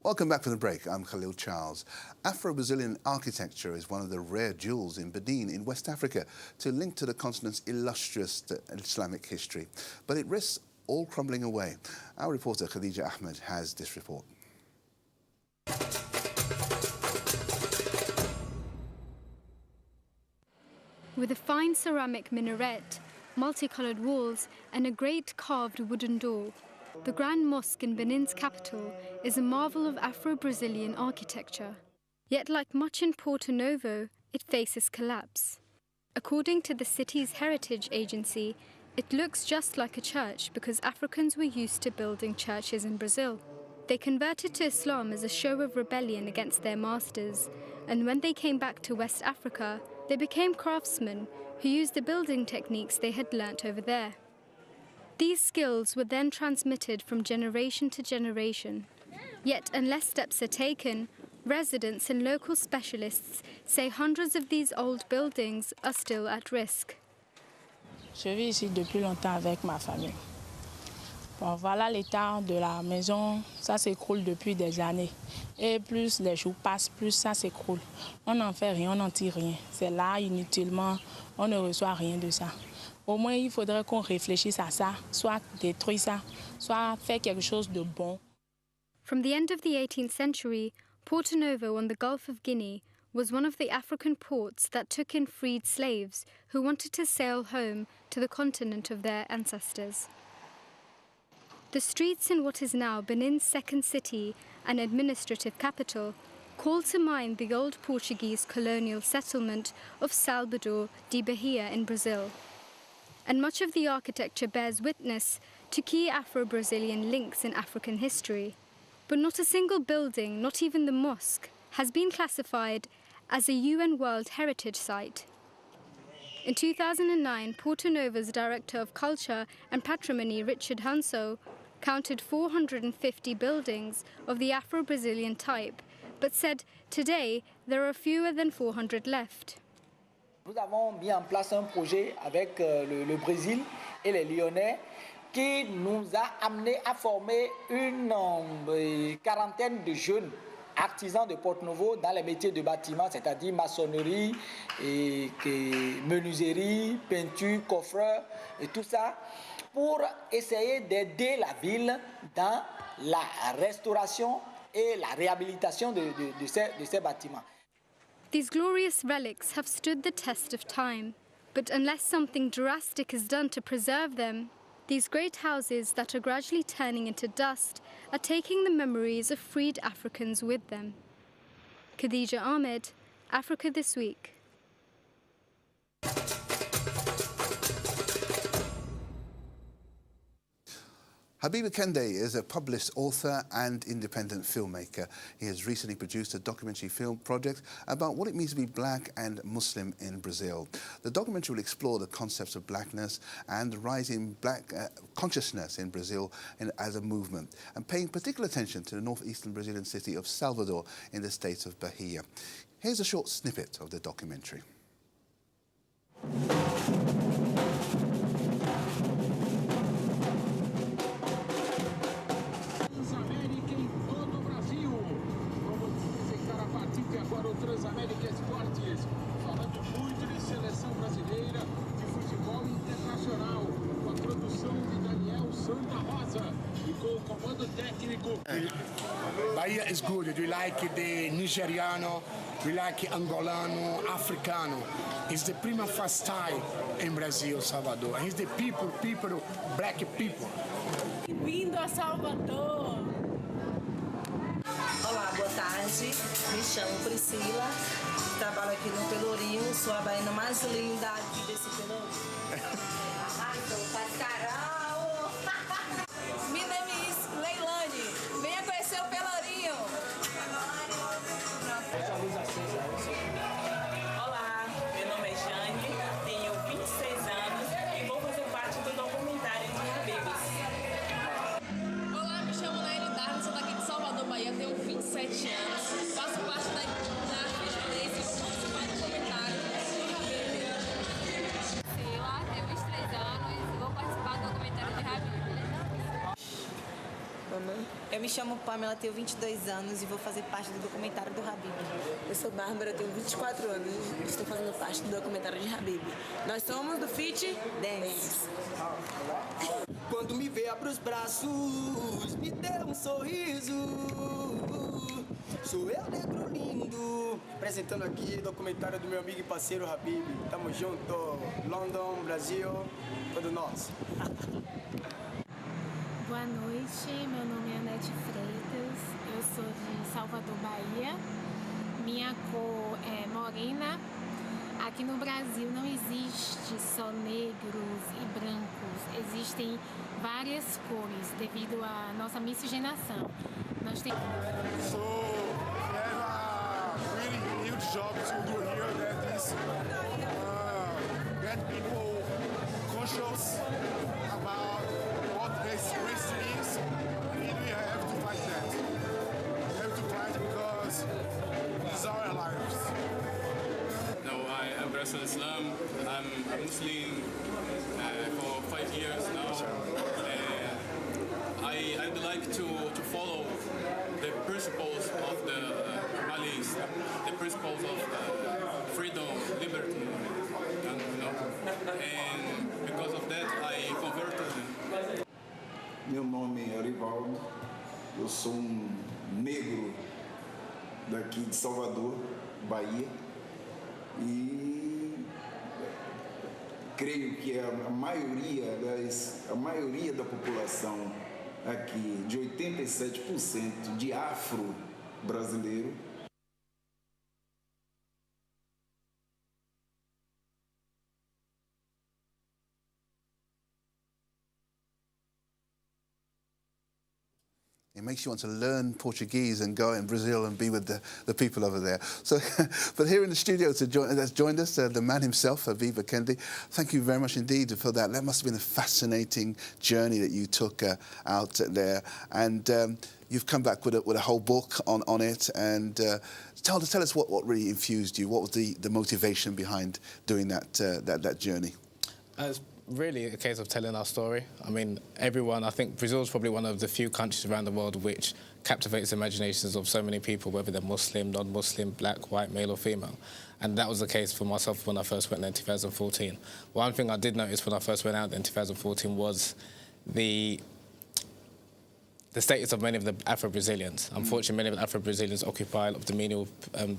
Welcome back from the break. I'm Khalil Charles. Afro-Brazilian architecture is one of the rare jewels in Benin in West Africa to link to the continent's illustrious Islamic history. But it risks all crumbling away. Our reporter Khadija Ahmed has this report. With a fine ceramic minaret, multicolored walls and a great carved wooden door, the Grand Mosque in Benin's capital is a marvel of Afro-Brazilian architecture. Yet like much in Porto Novo, it faces collapse. According to the city's heritage agency, it looks just like a church because Africans were used to building churches in Brazil. They converted to Islam as a show of rebellion against their masters, and when they came back to West Africa, they became craftsmen who used the building techniques they had learnt over there. These skills were then transmitted from generation to generation. Yet, unless steps are taken, residents and local specialists say hundreds of these old buildings are still at risk. Je vis ici depuis longtemps avec ma famille. Bon, voilà l'état de la maison, ça s'écroule depuis des années. Et plus les jours passent, plus ça s'écroule. On n'en fait rien, on n'en tire rien. C'est là, inutilement, on ne reçoit rien de ça. Au moins, il faudrait qu'on réfléchisse à ça, soit détruire ça, soit faire quelque chose de bon. From the end of the 18th century, Porto Novo on the Gulf of Guinea was one of the African ports that took in freed slaves who wanted to sail home to the continent of their ancestors. The streets in what is now Benin's second city and administrative capital call to mind the old Portuguese colonial settlement of Salvador de Bahia in Brazil. And much of the architecture bears witness to key Afro-Brazilian links in African history. But not a single building, not even the mosque, has been classified as a UN World Heritage Site. In 2009, Porto Novo's Director of Culture and Patrimony, Richard Hanso, counted 450 buildings of the Afro-Brazilian type, but said today there are fewer than 400 left. Nous avons mis en place un projet avec le Brésil et les Lyonnais qui nous a amené à former une quarantaine de jeunes artisans de Porto Novo dans les métiers de bâtiment, c'est-à-dire maçonnerie, menuiserie, peinture, coffreur et tout ça, pour essayer d'aider la ville dans la restauration et la réhabilitation de ces bâtiments. These glorious relics have stood the test of time, but unless something drastic is done to preserve them, these great houses that are gradually turning into dust are taking the memories of freed Africans with them. Khadija Ahmed, Africa This Week. Habeeb Akande is a published author and independent filmmaker. He has recently produced a documentary film project about what it means to be black and Muslim in Brazil. The documentary will explore the concepts of blackness and the rise in black consciousness in Brazil as a movement, and paying particular attention to the northeastern Brazilian city of Salvador in the state of Bahia. Here's a short snippet of the documentary. Bahia is good. We like the Nigeriano, we like Angolano, Africano. It's the prima facie style in Brazil, Salvador. And it's the people, black people. Vindo a Salvador. Olá, boa tarde. Me chamo Priscila. Trabalho aqui no Pelourinho. Sou a baiana mais linda aqui desse Pelourinho. Arrasou, Pascarão. My name is Leilani. Venha conhecer o Pelourinho. Olá, meu nome é Jane, tenho 26 anos e vou fazer parte do documentário de Habeeb. Olá, me chamo Leilani Dardo, sou daqui de Salvador, Bahia, tenho 27 anos. Faço parte da residência e vou participar do documentário do Habeeb. Sila, tenho 23 anos e vou participar do documentário de Habeeb. Meu chama? Eu me chamo Pamela, tenho 22 anos e vou fazer parte do documentário do Habeeb. Eu sou Bárbara, tenho 24 anos e estou fazendo parte do documentário de Habeeb. Nós somos do Fit Dance. Quando me vê, abre os braços, me dê um sorriso. Sou eu, negro lindo. Apresentando aqui o documentário do meu amigo e parceiro Habeeb. Tamo junto. London, Brasil, todo nosso. Boa noite, meu nome é Anete Freitas, eu sou de Salvador, Bahia. Minha cor é morena. Aqui no Brasil não existe só negros e brancos, existem várias cores devido à nossa miscigenação. Nós temos... So there's a really huge job to do here that is get people conscious about what race is, and we have to fight that. We have to fight because it's our lives. No, I embrace Islam. I'm a Muslim for 5 years now. I'd like to follow the principles of the values, the principles of freedom, liberty, and because of that I converted. Meu nome é Arivaldo, eu sou negro daqui de Salvador, Bahia, e creio que a maioria da população aqui, de 87% de afro-brasileiro, It makes you want to learn Portuguese and go in Brazil and be with the people over there. So, but here in the studio that's joined us, the man himself, Habeeb Akande. Thank you very much indeed for that. That must have been a fascinating journey that you took out there. And you've come back with a whole book on it. And tell us what really infused you. What was the motivation behind doing that journey? Really a case of telling our story. I mean, I think Brazil is probably one of the few countries around the world which captivates the imaginations of so many people, whether they're Muslim, non-Muslim, black, white, male or female. And that was the case for myself when I first went there in 2014. One thing I did notice when I first went out there in 2014 was the status of many of the Afro-Brazilians. Unfortunately, many of the Afro-Brazilians occupy a lot of the menial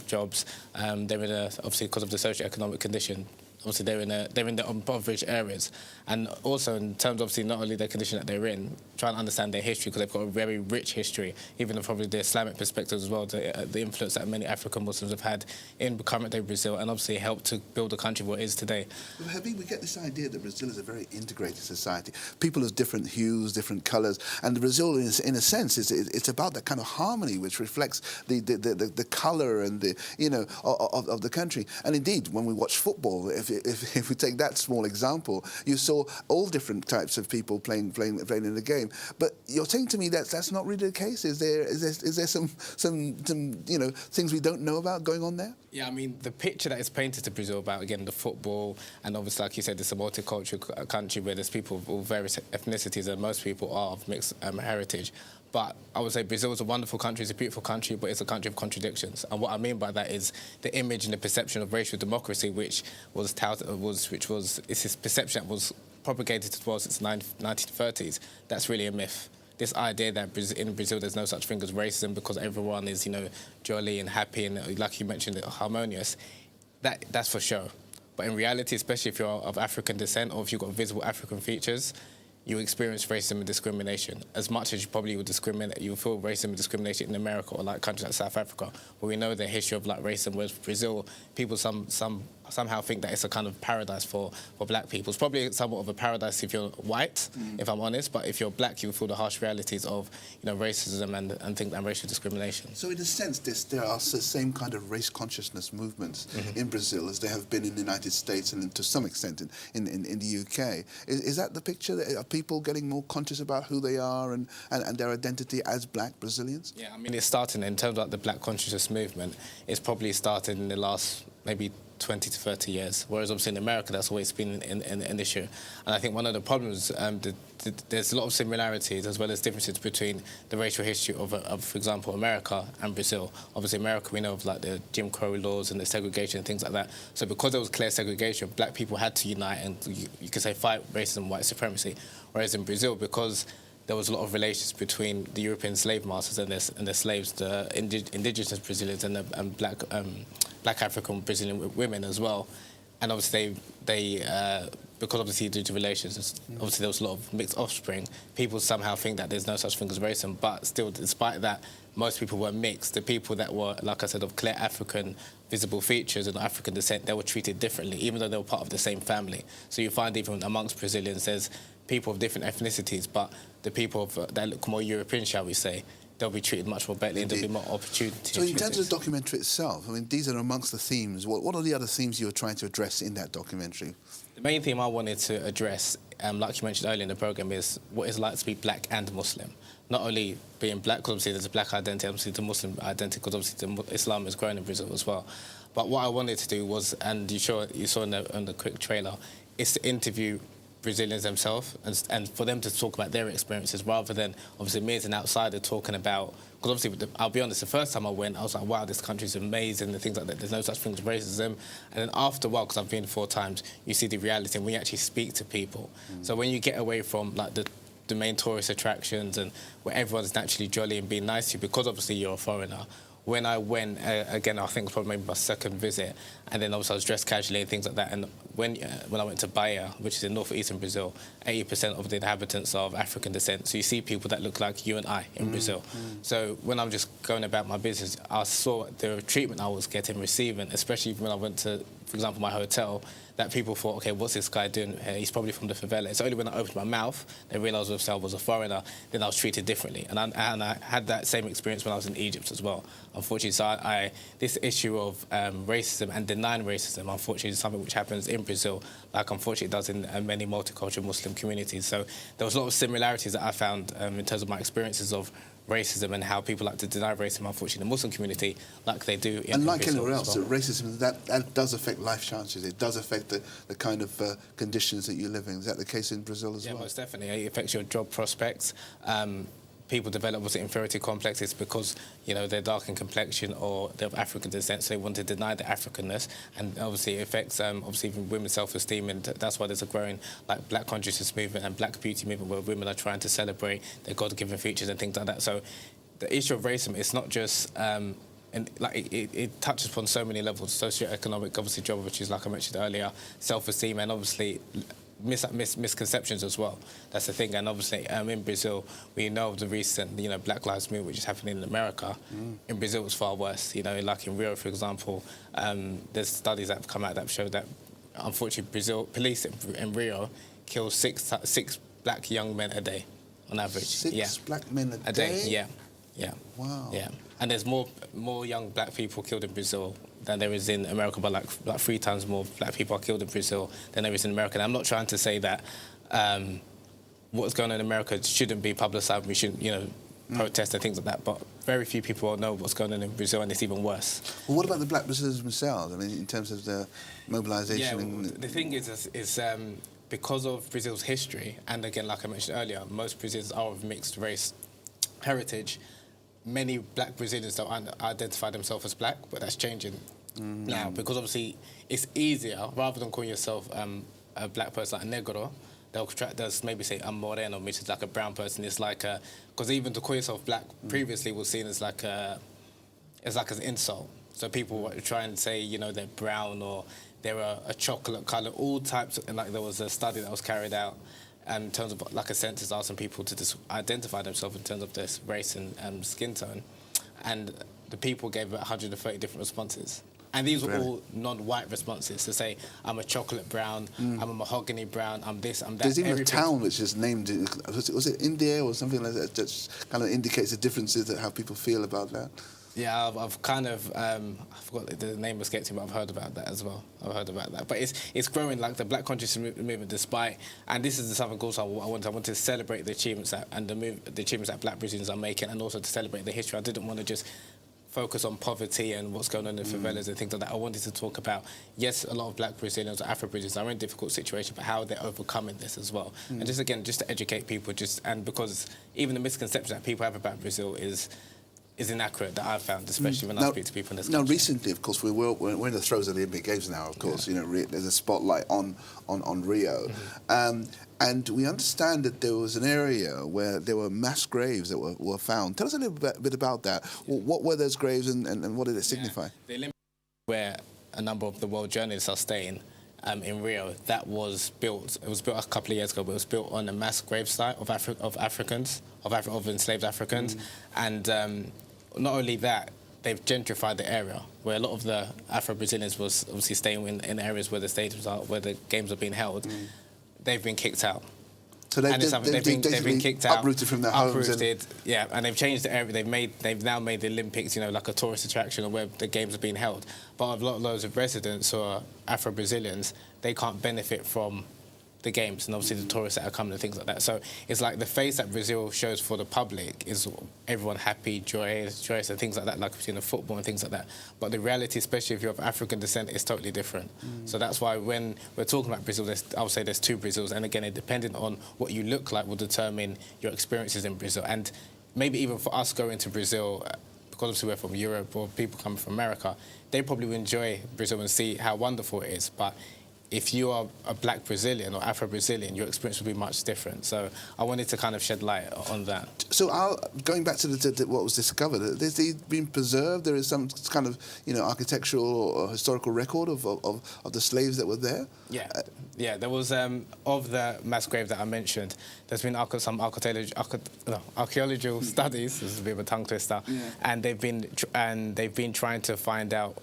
jobs. They're in obviously because of the socio-economic condition. Obviously, they're in the impoverished areas, and also in terms of obviously not only the condition that they're in, trying to understand their history because they've got a very rich history, even from probably the Islamic perspective as well, the influence that many African Muslims have had in current-day Brazil, and obviously helped to build the country what it is today. Well, Habeeb, we get this idea that Brazil is a very integrated society. People of different hues, different colours, and Brazil, in a sense, it's about that kind of harmony which reflects the colour and of the country. And indeed, when we watch football, if we take that small example, you saw all different types of people playing in the game. But you're saying to me that's not really the case. Is there some things we don't know about going on there? Yeah, I mean, the picture that is painted to Brazil about, again, the football, and obviously, like you said, it's a multicultural country where there's people of all various ethnicities, and most people are of mixed heritage. But I would say Brazil is a wonderful country, it's a beautiful country, but it's a country of contradictions. And what I mean by that is the image and the perception of racial democracy, which was it's this perception that was propagated as well since the 1930s. That's really a myth. This idea that in Brazil there's no such thing as racism because everyone is, jolly and happy and, like you mentioned, harmonious, that's for show. But in reality, especially if you're of African descent or if you've got visible African features, you experience racism and discrimination as much as you probably would you feel racism and discrimination in America or like countries like South Africa, where we know the history of like racism. Whereas Brazil, people somehow think that it's a kind of paradise for black people. It's probably somewhat of a paradise if you're white, if I'm honest. But if you're black, you feel the harsh realities of racism and racial discrimination. So in a sense, there are the same kind of race consciousness movements in Brazil as there have been in the United States and to some extent in the UK. Is that the picture? Are people getting more conscious about who they are and their identity as black Brazilians? Yeah, I mean, it's starting in terms of like the black consciousness movement. It's probably started in the last maybe 20 to 30 years, whereas obviously in America that's always been an issue. And I think one of the problems, there's a lot of similarities as well as differences between the racial history of, for example, America and Brazil. Obviously America, we know of like the Jim Crow laws and the segregation and things like that. So because there was clear segregation, black people had to unite and you could say fight racism, white supremacy. Whereas in Brazil, because there was a lot of relations between the European slave masters and their slaves, the indigenous Brazilians and black African Brazilian women as well. And obviously because obviously due to relations, obviously there was a lot of mixed offspring. People somehow think that there's no such thing as racism, but still, despite that, most people were mixed. The people that were, like I said, of clear African visible features and African descent, they were treated differently, even though they were part of the same family. So you find even amongst Brazilians, there's people of different ethnicities, but the people that look more European, shall we say, they'll be treated much more better and there'll be more opportunities. So in terms of the documentary itself, I mean, these are amongst the themes. What are the other themes you're trying to address in that documentary? The main theme I wanted to address, like you mentioned earlier in the programme, is what it's like to be black and Muslim. Not only being black, because obviously there's a black identity, obviously the Muslim identity, because obviously Islam is growing in Brazil as well. But what I wanted to do was, and you saw in the quick trailer, is to interview Brazilians themselves and for them to talk about their experiences rather than obviously me as an outsider talking about, because obviously I'll be honest, the first time I went I was like, wow, this country's amazing and things like that, there's no such thing as racism. And then after a while, because I've been 4 times, you see the reality and we actually speak to people. So when you get away from like the main tourist attractions and where everyone's naturally jolly and being nice to you because obviously you're a foreigner. When I went, again, I think it was probably maybe my second visit, and then obviously I was dressed casually and things like that. And when I went to Bahia, which is in northeastern Brazil, 80% of the inhabitants are of African descent. So you see people that look like you and I in Brazil. So when I'm just going about my business, I saw the treatment I was receiving, especially when I went to, for example, my hotel, that people thought, okay, what's this guy doing here? He's probably from the favela. It's only when I opened my mouth, they realised I was a foreigner, then I was treated differently. And I had that same experience when I was in Egypt as well, unfortunately. So this issue of racism and denying racism, unfortunately, is something which happens in Brazil, like unfortunately it does in many multicultural Muslim communities. So there was a lot of similarities that I found in terms of my experiences of racism and how people like to deny racism, unfortunately, in the Muslim community, like they do in And like Brazil anywhere else, as well. racism, that does affect life chances. It does affect the kind of conditions that you live in. Is that the case in Brazil as well? Yeah, most definitely. It affects your job prospects. People develop inferiority complexes because, you know, they're dark in complexion or they're of African descent, so they want to deny their Africanness. And obviously it affects, obviously, even women's self-esteem, and that's why there's a growing, like, black consciousness movement and black beauty movement where women are trying to celebrate their God-given features and things like that. So the issue of racism, it's not just... and like it touches upon so many levels: socio-economic, obviously, job opportunities, like I mentioned earlier, self-esteem, and obviously misconceptions as well. That's the thing. And obviously, in Brazil, we know of the recent, Black Lives Movement, which is happening in America. In Brazil, it's far worse. Like in Rio, for example, there's studies that have come out that show that, unfortunately, police in Rio kill six black young men a day, on average. Six black men a day? Yeah. Wow. Yeah. And there's more young black people killed in Brazil than there is in America, but like 3 times more black people are killed in Brazil than there is in America. And I'm not trying to say that what's going on in America shouldn't be publicised, we shouldn't, protest and things like that, but very few people know what's going on in Brazil, and it's even worse. Well, what about the black Brazilians themselves? I mean, in terms of the mobilisation? Yeah, well, the thing is because of Brazil's history, and again, like I mentioned earlier, most Brazilians are of mixed race heritage. Many black Brazilians don't identify themselves as black, but that's changing now, because obviously it's easier, rather than calling yourself a black person like a negro, they'll maybe say I'm moreno, which is like a brown person. It's like because even to call yourself black previously was seen as like an insult. So people were trying to say, they're brown or they're a chocolate colour, all types. And like there was a study that was carried out in terms of like a census asking people to just identify themselves in terms of their race and skin tone, and the people gave about 130 different responses. And these were all non-white responses to say, I'm a chocolate brown, I'm a mahogany brown, I'm this, I'm that. There's even a town which is named, was it India or something like that, that kind of indicates the differences that how people feel about that? Yeah, I've kind of, I forgot the name escaped me, but I've heard about that as well. I've heard about that. But it's growing, like the black consciousness movement, despite, and this is the something also I want to celebrate the achievements that, and the achievements that black Brazilians are making, and also to celebrate the history. I didn't want to just focus on poverty and what's going on in favelas and things like that. I wanted to talk about, yes, a lot of black Brazilians or Afro-Brazilians are in difficult situations, but how they're overcoming this as well. And just, again, just to educate people, and because even the misconception that people have about Brazil is inaccurate, that I've found, especially when I speak to people in this country. Now, recently, of course, we're in the throes of the Olympic Games now, of course. You know, there's a spotlight on Rio. And we understand that there was an area where there were mass graves that were found. Tell us a little bit about that. What were those graves and what did it signify? The Olympics, where a number of the world journalists are staying in Rio, that was built. It was built a couple of years ago, but it was built on a mass grave site of enslaved Africans. And not only that, they've gentrified the area, where a lot of the Afro-Brazilians was obviously staying in areas where the stadiums are, where the games are being held. They've been kicked out. So they've been kicked out, uprooted from their homes. And they've changed the area. They've now made the Olympics, you know, like a tourist attraction of where the games are being held. But a lot of those residents who are Afro-Brazilians, they can't benefit from the games and obviously the tourists that are coming and things like that. So it's like the face that Brazil shows for the public is everyone happy, joyous and things like that, like between the football and things like that. But the reality, especially if you're of African descent, is totally different. So that's why when we're talking about Brazil, I would say there's two Brazils. And again, depending on what you look like will determine your experiences in Brazil. And maybe even for us going to Brazil, because obviously we're from Europe or people coming from America, they probably will enjoy Brazil and see how wonderful it is. But if you are a black Brazilian or Afro-Brazilian, your experience will be much different. So I wanted to kind of shed light on that. So going back to what was discovered, has it been preserved? There is some kind of, you know, architectural or historical record of the slaves that were there? Yeah, there was, of the mass grave that I mentioned, there's been some archaeological studies, this is a bit of a tongue twister, and they've been trying to find out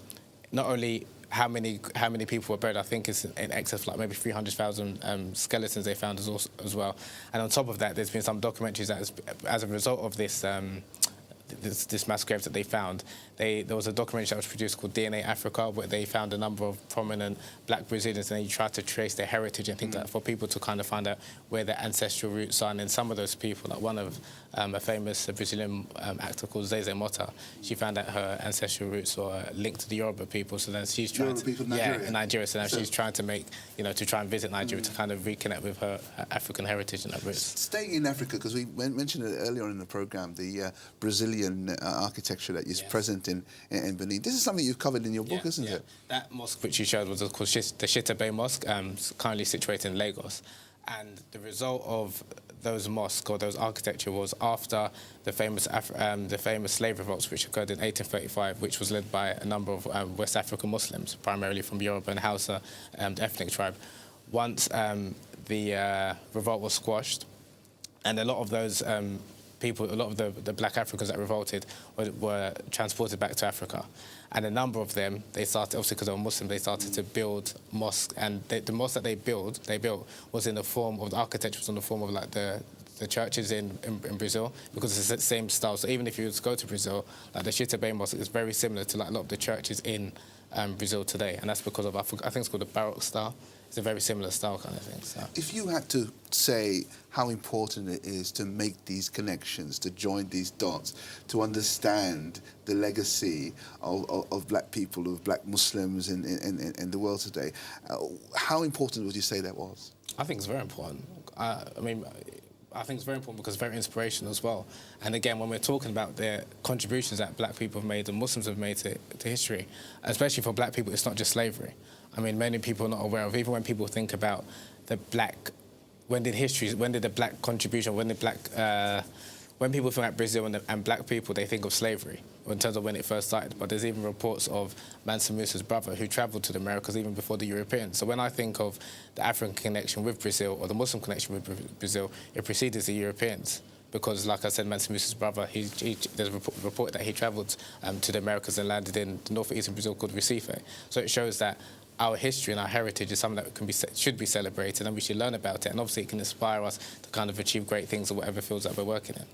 not only how many people were buried. I think it's in excess of like maybe 300,000 skeletons they found as well. And on top of that, there's been some documentaries that, as a result of this mass graves that they found, there was a documentary that was produced called DNA Africa, where they found a number of prominent black Brazilians, and they tried to trace their heritage and things like that for people to kind of find out where their ancestral roots are. And then some of those people, like one of a famous Brazilian actor called Zezé Mota, she found that her ancestral roots were linked to the Yoruba people. So then she's trying in Nigeria. So now she's trying to to try and visit Nigeria to kind of reconnect with her African heritage and her roots. Staying in Africa, because we mentioned it earlier on in the programme, the Brazilian architecture that is present in Benin. This is something you've covered in your book, isn't it? That mosque which you showed was called the Shita Bay Mosque, currently situated in Lagos. And the result of those mosques or those architecture was after the famous slave revolts which occurred in 1835, which was led by a number of West African Muslims, primarily from Yoruba and Hausa, the ethnic tribe. Once the revolt was squashed, and a lot of those people, a lot of the black Africans that revolted were transported back to Africa. And a number of them, they started, obviously because they were Muslim, they started to build mosques. And the mosque that they built was in the form of, the architecture was in the form of like the churches in Brazil, because it's the same style. So even if you go to Brazil, like the Shita Bay Mosque is very similar to like a lot of the churches in Brazil today. And that's because of, I think it's called the Baroque style. It's a very similar style kind of thing. So. If you had to say how important it is to make these connections, to join these dots, to understand the legacy of black people, of black Muslims in the world today, how important would you say that was? I think it's very important. I think it's very important because it's very inspirational as well. And again, when we're talking about the contributions that black people have made and Muslims have made to history, especially for black people, it's not just slavery. I mean, many people are not aware of, even when people think about the black, when did the black contribution, when people think about Brazil and black people, they think of slavery in terms of when it first started. But there's even reports of Mansa Musa's brother who travelled to the Americas even before the Europeans. So when I think of the African connection with Brazil or the Muslim connection with Brazil, it preceded the Europeans. Because, like I said, Mansa Musa's brother, there's a report that he travelled to the Americas and landed in the northeastern Brazil called Recife. So it shows that our history and our heritage is something that should be celebrated, and we should learn about it. And obviously it can inspire us to kind of achieve great things in whatever fields that we're working in.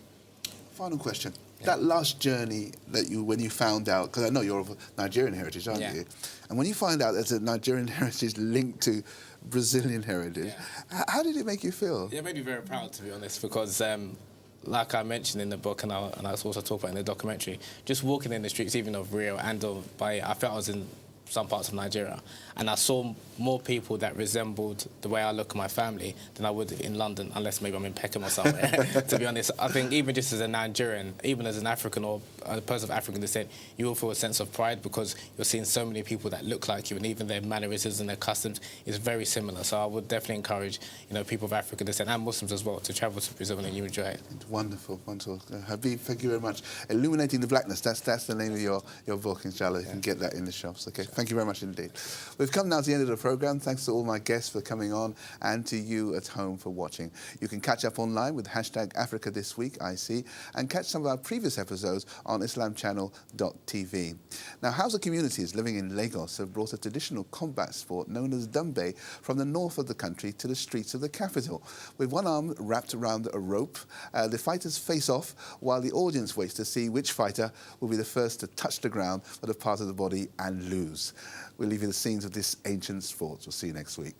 Final question. Yeah. That last journey that when you found out, because I know you're of Nigerian heritage, aren't you? And when you find out there's a Nigerian heritage linked to Brazilian heritage, how did it make you feel? Yeah, it made me very proud, to be honest, because like I mentioned in the book, and I also talk about in the documentary, just walking in the streets, even of Rio and of Bahia, I felt I was in some parts of Nigeria, and I saw more people that resembled the way I look at my family than I would in London, unless maybe I'm in Peckham or somewhere. To be honest, I think even just as a Nigerian, even as an African or a person of African descent, you will feel a sense of pride because you're seeing so many people that look like you, and even their mannerisms and their customs is very similar. So I would definitely encourage, you know, people of African descent and Muslims as well to travel to Brazil and you enjoy it. Wonderful, wonderful. Habeeb, thank you very much. Illuminating the Blackness, that's the name of your book, inshallah. You can get that in the shops, okay? Thank you very much indeed. We've come now to the end of the programme. Thanks to all my guests for coming on and to you at home for watching. You can catch up online with #AfricaThisWeek, IC, and catch some of our previous episodes on islamchannel.tv. Now, Hausa communities living in Lagos have brought a traditional combat sport known as Dambe from the north of the country to the streets of the capital. With one arm wrapped around a rope, the fighters face off while the audience waits to see which fighter will be the first to touch the ground with a part of the body and lose. We'll leave you the scenes of this ancient sport. We'll see you next week.